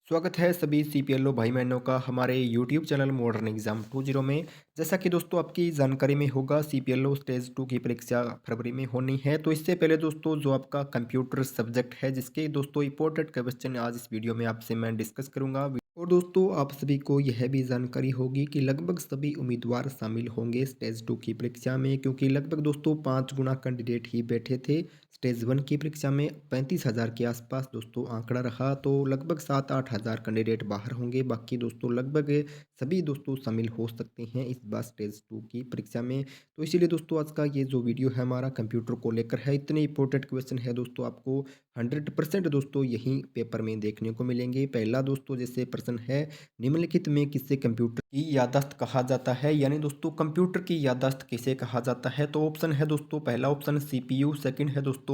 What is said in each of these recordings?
स्वागत है सभी सीपीएलओ भाई बहनों का हमारे यूट्यूब चैनल मॉडर्न एग्जाम 20 में। जैसा कि दोस्तों आपकी जानकारी में होगा, सीपीएलओ स्टेज 2 की परीक्षा फरवरी में होनी है। तो इससे पहले दोस्तों जो आपका कंप्यूटर सब्जेक्ट है, जिसके दोस्तों इंपॉर्टेंट क्वेश्चन आज इस वीडियो में आपसे मैं डिस्कस करूंगा। और दोस्तों आप सभी को यह भी जानकारी होगी कि लगभग सभी उम्मीदवार शामिल होंगे स्टेज 2 की परीक्षा में, क्योंकि लगभग दोस्तों 5 गुना कैंडिडेट ही बैठे थे। स्टेज 1 की परीक्षा में 35,000 के आसपास दोस्तों आंकड़ा रहा, तो लगभग 7-8 हज़ार कैंडिडेट बाहर होंगे। बाकी दोस्तों लगभग सभी दोस्तों शामिल हो सकते हैं इस बार स्टेज 2 की परीक्षा में। तो इसीलिए दोस्तों आज का ये जो वीडियो है हमारा कंप्यूटर को लेकर है। इतने इंपॉर्टेंट क्वेश्चन है दोस्तों, आपको 100% दोस्तों यही पेपर में देखने को मिलेंगे। पहला दोस्तों जैसे प्रश्न है, निम्नलिखित में किसे कंप्यूटर की याददाश्त कहा जाता है, यानी दोस्तों कंप्यूटर की याददाश्त किसे कहा जाता है। तो ऑप्शन है दोस्तों, पहला ऑप्शन सीपीयू, सेकंड है दोस्तों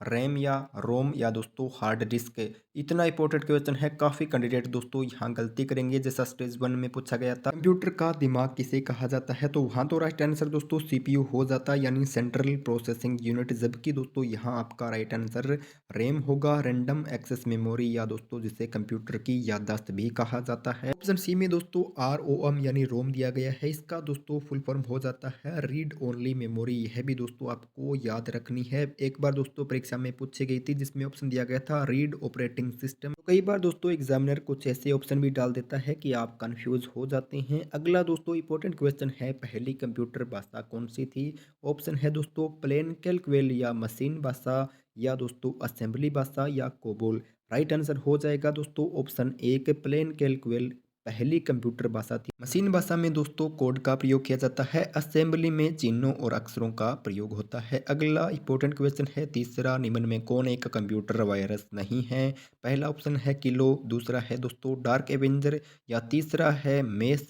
रैम या रोम, या दोस्तों हार्ड डिस्क। इतना इंपॉर्टेंट क्वेश्चन है, काफी कैंडिडेट दोस्तों यहाँ गलती करेंगे। जैसा स्टेज 1 में पूछा गया था कंप्यूटर का दिमाग किसे कहा जाता है, तो वहां तो राइट आंसर दोस्तों सीपीयू हो जाता है, यानी सेंट्रल प्रोसेसिंग यूनिट। जबकि दोस्तों यहाँ आपका राइट आंसर रैम होगा, रैंडम एक्सेस मेमोरी, या दोस्तों जिसे कंप्यूटर की याददाश्त भी कहा जाता है। ऑप्शन सी में दोस्तों आरओएम यानी रोम दिया गया है। इसका दोस्तों फुल फॉर्म हो जाता है रीड ओनली मेमोरी। यह भी दोस्तों आपको याद रखनी है। एक बार दोस्तों परीक्षा में पूछी गई थी जिसमें ऑप्शन दिया गया था रीड ऑपरेटिंग सिस्टम। तो कई बार दोस्तों एग्जामिनर कुछ ऐसे ऑप्शन भी डाल देता है कि आप कंफ्यूज हो जाते हैं। अगला दोस्तों इंपॉर्टेंट क्वेश्चन है, पहली कंप्यूटर भाषा कौन सी थी। ऑप्शन है दोस्तों प्लेन कैलकुलेल या मशीन भाषा, या दोस्तों असेंबली भाषा, या कोबोल। राइट आंसर हो जाएगा दोस्तों ऑप्शन ए के प्लेन कैलकुलेल पहली कंप्यूटर भाषा थी। मशीन भाषा में दोस्तों कोड का प्रयोग किया जाता है, असेंबली में चिन्हों और अक्षरों का प्रयोग होता है। अगला इंपॉर्टेंट क्वेश्चन है तीसरा, निम्न में कौन एक कंप्यूटर वायरस नहीं है। पहला ऑप्शन है किलो, दूसरा है दोस्तों डार्क एवेंजर, या तीसरा है मेस,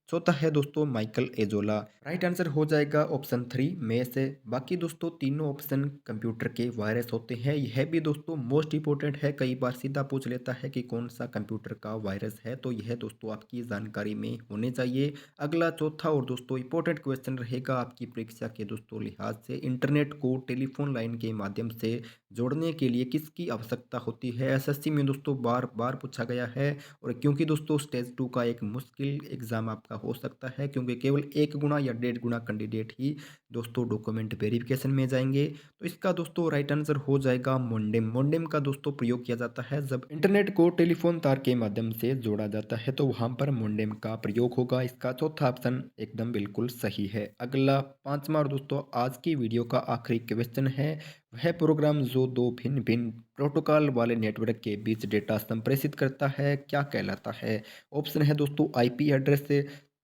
चौथा है दोस्तों माइकल एजोला। राइट आंसर हो जाएगा ऑप्शन 3 में से। बाकी दोस्तों तीनों ऑप्शन कंप्यूटर के वायरस होते हैं। यह भी दोस्तों मोस्ट इंपोर्टेंट है, कई बार सीधा पूछ लेता है कि कौन सा कंप्यूटर का वायरस है, तो यह दोस्तों आपकी जानकारी में होने चाहिए। अगला चौथा और दोस्तों इंपॉर्टेंट क्वेश्चन रहेगा आपकी परीक्षा के दोस्तों लिहाज से, इंटरनेट को टेलीफोन लाइन के माध्यम से जोड़ने के लिए किसकी आवश्यकता होती है। एसएससी में दोस्तों बार बार पूछा गया है, और क्योंकि दोस्तों स्टेज 2 का एक मुश्किल एग्जाम आपका हो सकता है, क्योंकि केवल 1 गुना या 1.5 गुना कैंडिडेट ही दोस्तों डॉक्यूमेंट वेरिफिकेशन में जाएंगे। तो इसका दोस्तों राइट आंसर हो जाएगा मोडेम। मोडेम का दोस्तों प्रयोग किया जाता है जब इंटरनेट को टेलीफोन तार के माध्यम से जोड़ा जाता है, तो वहां पर मोडेम का प्रयोग होगा। इसका चौथा ऑप्शन एकदम बिल्कुल सही है। अगला पांचवा और दोस्तों आज की वीडियो का आखिरी क्वेश्चन है, वह प्रोग्राम जो दो भिन्न भिन्न प्रोटोकॉल वाले नेटवर्क के बीच डेटा संप्रेषित करता है क्या कहलाता है। ऑप्शन है दोस्तों आईपी एड्रेस,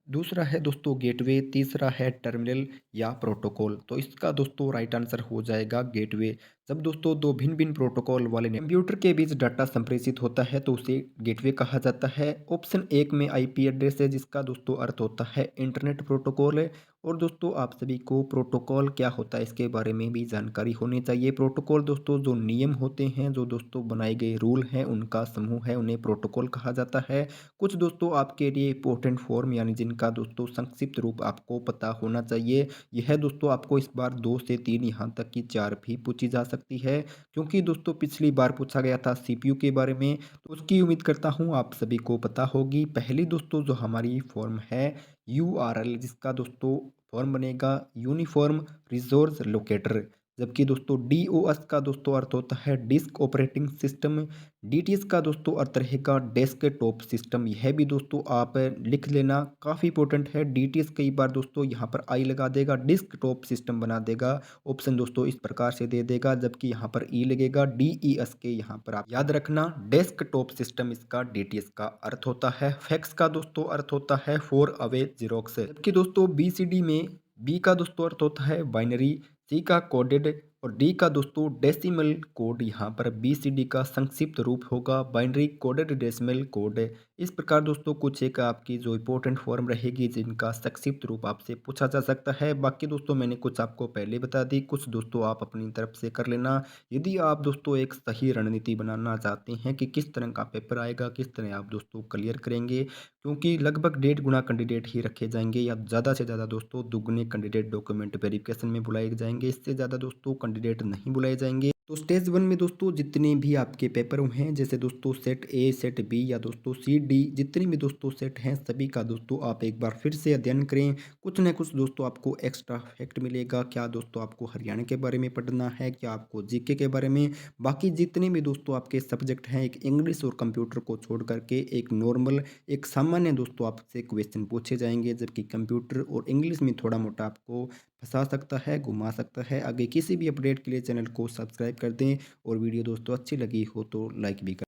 दूसरा है दोस्तों गेटवे, तीसरा है टर्मिनल, या प्रोटोकॉल। तो इसका दोस्तों राइट आंसर हो जाएगा गेटवे। जब दोस्तों दो भिन्न भिन्न प्रोटोकॉल वाले कंप्यूटर के बीच डाटा संप्रेषित होता है तो उसे गेटवे कहा जाता है। ऑप्शन एक में आईपी एड्रेस है, जिसका दोस्तों अर्थ होता है इंटरनेट प्रोटोकॉल है। और दोस्तों आप सभी को प्रोटोकॉल क्या होता है इसके बारे में भी जानकारी होनी चाहिए। प्रोटोकॉल दोस्तों जो नियम होते हैं, जो दोस्तों बनाए गए रूल हैं, उनका समूह है, उन्हें प्रोटोकॉल कहा जाता है। कुछ दोस्तों आपके लिए इंपॉर्टेंट फॉर्म, यानी जिनका दोस्तों संक्षिप्त रूप आपको पता होना चाहिए। यह दोस्तों आपको इस बार 2 से 3 यहाँ तक की 4 भी पूछी जा सकती है, क्योंकि दोस्तों पिछली बार पूछा गया था सीपीयू के बारे में, तो उसकी उम्मीद करता हूँ आप सभी को पता होगी। पहली दोस्तों जो हमारी फॉर्म है यूआरएल, जिसका दोस्तों फॉर्म बनेगा यूनिफॉर्म रिसोर्स लोकेटर। जबकि दोस्तों डीओएस का दोस्तों अर्थ होता है डिस्क ऑपरेटिंग सिस्टम। डीटीएस का दोस्तों अर्थ रहेगा डेस्कटॉप सिस्टम। यह भी दोस्तों आप लिख लेना, काफ़ी इंपॉर्टेंट है। डीटीएस कई बार दोस्तों यहाँ पर आई लगा देगा, डिस्कटॉप सिस्टम बना देगा। ऑप्शन दोस्तों इस प्रकार से दे देगा, जबकि यहाँ पर ई लगेगा डीईएस के। यहाँ पर आप याद रखना डेस्कटॉप सिस्टम इसका डीटीएस का अर्थ होता है। फैक्स का दोस्तों अर्थ होता है फॉर अवे जीरोक्स। जबकि दोस्तों बीसीडी में बी का दोस्तों अर्थ होता है बाइनरी, सी का कोडेड, और डी का दोस्तों डेसिमल कोड। यहाँ पर बी सी डी का संक्षिप्त रूप होगा बाइनरी कोडेड डेसिमल कोड। इस प्रकार दोस्तों कुछ एक आपकी जो इंपॉर्टेंट फॉर्म रहेगी जिनका संक्षिप्त रूप आपसे पूछा जा सकता है। बाकी दोस्तों मैंने कुछ आपको पहले बता दी, कुछ दोस्तों आप अपनी तरफ से कर लेना। यदि आप दोस्तों एक सही रणनीति बनाना चाहते हैं कि किस तरह का पेपर आएगा, किस तरह आप दोस्तों क्लियर करेंगे, क्योंकि लगभग 1.5 गुना कैंडिडेट ही रखे जाएंगे, या ज़्यादा से ज़्यादा दोस्तों दुगने कैंडिडेट डॉक्यूमेंट वेरिफिकेशन में बुलाए जाएंगे। इससे ज़्यादा दोस्तों कैंडिडेट नहीं बुलाए जाएंगे। तो स्टेज 1 में दोस्तों जितने भी आपके पेपर हैं, जैसे दोस्तों सेट ए, सेट बी या दोस्तों सी, डी, जितने भी दोस्तों सेट हैं सभी का दोस्तों आप एक बार फिर से अध्ययन करें। कुछ न कुछ दोस्तों आपको एक्स्ट्रा फैक्ट मिलेगा। क्या दोस्तों आपको हरियाणा के बारे में पढ़ना है, क्या आपको जीके के बारे में, बाकी जितने भी दोस्तों आपके सब्जेक्ट हैं, एक इंग्लिश और कंप्यूटर को छोड़ करके एक नॉर्मल, एक सामान्य दोस्तों आपसे क्वेश्चन पूछे जाएँगे। जबकि कंप्यूटर और इंग्लिश में थोड़ा-मोड़ा आपको फँसा सकता है, घुमा सकता है। आगे किसी भी अपडेट के लिए चैनल को सब्सक्राइब कर दें और वीडियो दोस्तों अच्छी लगी हो तो लाइक भी कर